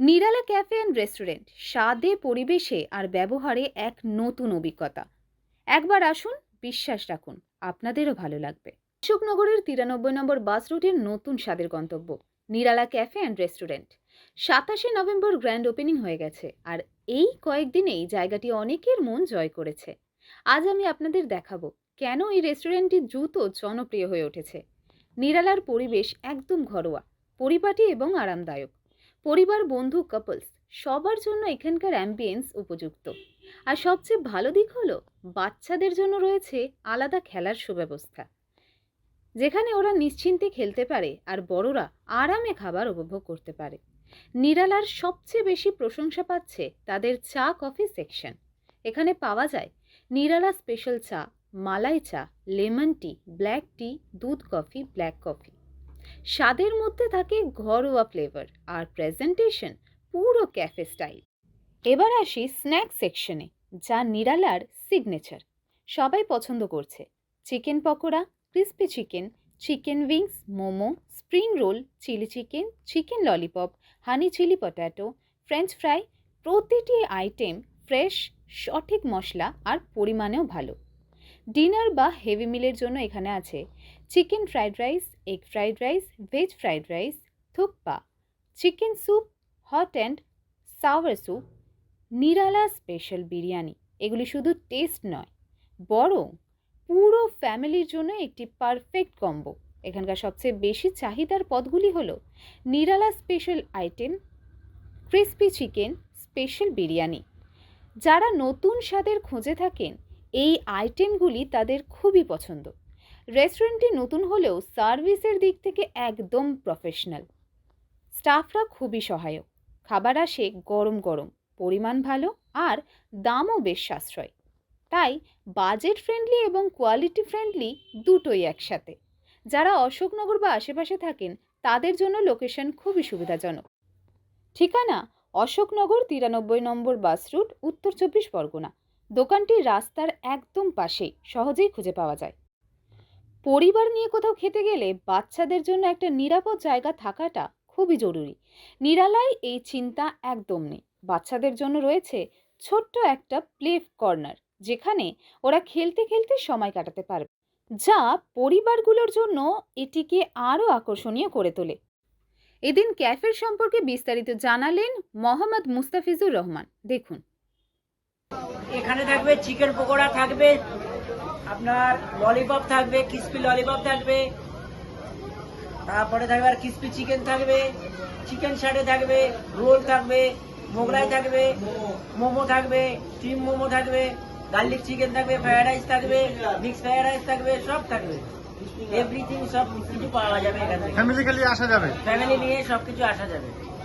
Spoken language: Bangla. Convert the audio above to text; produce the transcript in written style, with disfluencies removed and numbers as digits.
নিরালা ক্যাফে অ্যান্ড রেস্টুরেন্ট স্বাদে, পরিবেশে আর ব্যবহারে এক নতুন অভিজ্ঞতা। একবার আসুন, বিশ্বাস রাখুন, আপনাদেরও ভালো লাগবে। অশোকনগরের 93 নম্বর বাস রুটের নতুন স্বাদের গন্তব্য নিরালা ক্যাফে অ্যান্ড রেস্টুরেন্ট। 27শে নভেম্বর গ্র্যান্ড ওপেনিং হয়ে গেছে, আর এই কয়েকদিনেই জায়গাটি অনেকের মন জয় করেছে। আজ আমি আপনাদের দেখাবো কেন এই রেস্টুরেন্টটি দ্রুত জনপ্রিয় হয়ে উঠেছে। নিরালার পরিবেশ একদম ঘরোয়া, পরিপাটি এবং আরামদায়ক। পরিবার, বন্ধু, কাপলস সবার জন্য এখানকার অ্যাম্বিয়েন্স উপযুক্ত। আর সবচেয়ে ভালো দিক হলো বাচ্চাদের জন্য রয়েছে আলাদা খেলার সুব্যবস্থা, যেখানে ওরা নিশ্চিন্তে খেলতে পারে আর বড়রা আরামে খাবার উপভোগ করতে পারে। নিরালার সবচেয়ে বেশি প্রশংসা পাচ্ছে তাদের চা কফি সেকশন। এখানে পাওয়া যায় নিরালা স্পেশাল চা, মালাই চা, লেমন টি, ব্ল্যাক টি, দুধ কফি, ব্ল্যাক কফি। স্বাদের মধ্যে থাকে ঘরোয়া ফ্লেভার আর প্রেজেন্টেশন পুরো ক্যাফে স্টাইল। এবার আসি স্ন্যাক সেকশনে, যা নিরালার সিগনেচার। সবাই পছন্দ করছে chicken pakora, crispy chicken, chicken wings, momo, spring roll, chilli chicken, chicken lollipop, honey chilli potato, French fry. প্রতিটি আইটেম ফ্রেশ, সঠিক মশলা আর পরিমাণেও ভালো। ডিনার বা হেভি মিলের জন্য এখানে আছে chicken fried rice, egg fried rice, veg fried rice, thukpa, chicken soup, hot and sour soup, Nirala special biryani. এগুলি শুধু টেস্ট নয়, বরং পুরো ফ্যামিলির জন্য একটি পারফেক্ট কম্বো। এখানকার সবচেয়ে বেশি চাহিদার পদগুলি হলো Nirala special item, crispy chicken, special biryani. যারা নতুন স্বাদের খোঁজে থাকেন, এই আইটেমগুলি তাদের খুবই পছন্দ। রেস্টুরেন্টটি নতুন হলেও সার্ভিসের দিক থেকে একদম প্রফেশনাল। স্টাফরা খুবই সহায়ক, খাবার আসে গরম গরম, পরিমাণ ভালো আর দামও বেশ সাশ্রয়। তাই বাজেট ফ্রেন্ডলি এবং কোয়ালিটি ফ্রেন্ডলি দুটোই একসাথে। যারা অশোকনগর বা আশেপাশে থাকেন, তাদের জন্য লোকেশন খুবই সুবিধাজনক। ঠিকানা অশোকনগর 93 নম্বর বাস রুট, উত্তর 24 পরগনা। দোকানটি রাস্তার একদম পাশেই, সহজেই খুঁজে পাওয়া যায়। পরিবার নিয়ে কোথাও খেতে গেলে বাচ্চাদের জন্য একটা নিরাপদ জায়গা থাকাটা খুবই জরুরি। নিরালায় এই চিন্তা একদম নেই। বাচ্চাদের জন্য রয়েছে ছোট্ট একটা প্লে কর্নার, যেখানে ওরা খেলতে খেলতে সময় কাটাতে পারবে, যা পরিবারগুলোর জন্য এটিকে আরও আকর্ষণীয় করে তোলে। এদিন ক্যাফের সম্পর্কে বিস্তারিত জানালেন মোহাম্মদ মুস্তাফিজুর রহমান। দেখুন। এখানে থাকবে চিকেন পকোড়া, থাকবে আপনার ললিপপ, থাকবে ক্রিস্পি ললিপপ, থাকবে তারপরে থাকবে আর ক্রিস্পি চিকেন থাকবে, চিকেন শাটে থাকবে, রোল থাকবে, মোগলাই থাকবে, মোমো থাকবে, স্টিম মোমো থাকবে, গার্লিক চিকেন থাকবে, ফ্রাইড রাইস থাকবে, মিক্স ফ্রাইড রাইস থাকবে, সব থাকবে। এভরিথিং সব কিছু পাওয়া যাবে এখান থেকে। ফ্যামিলি নিয়ে আসা যাবে, ফ্যামিলি নিয়ে সবকিছু আসা যাবে।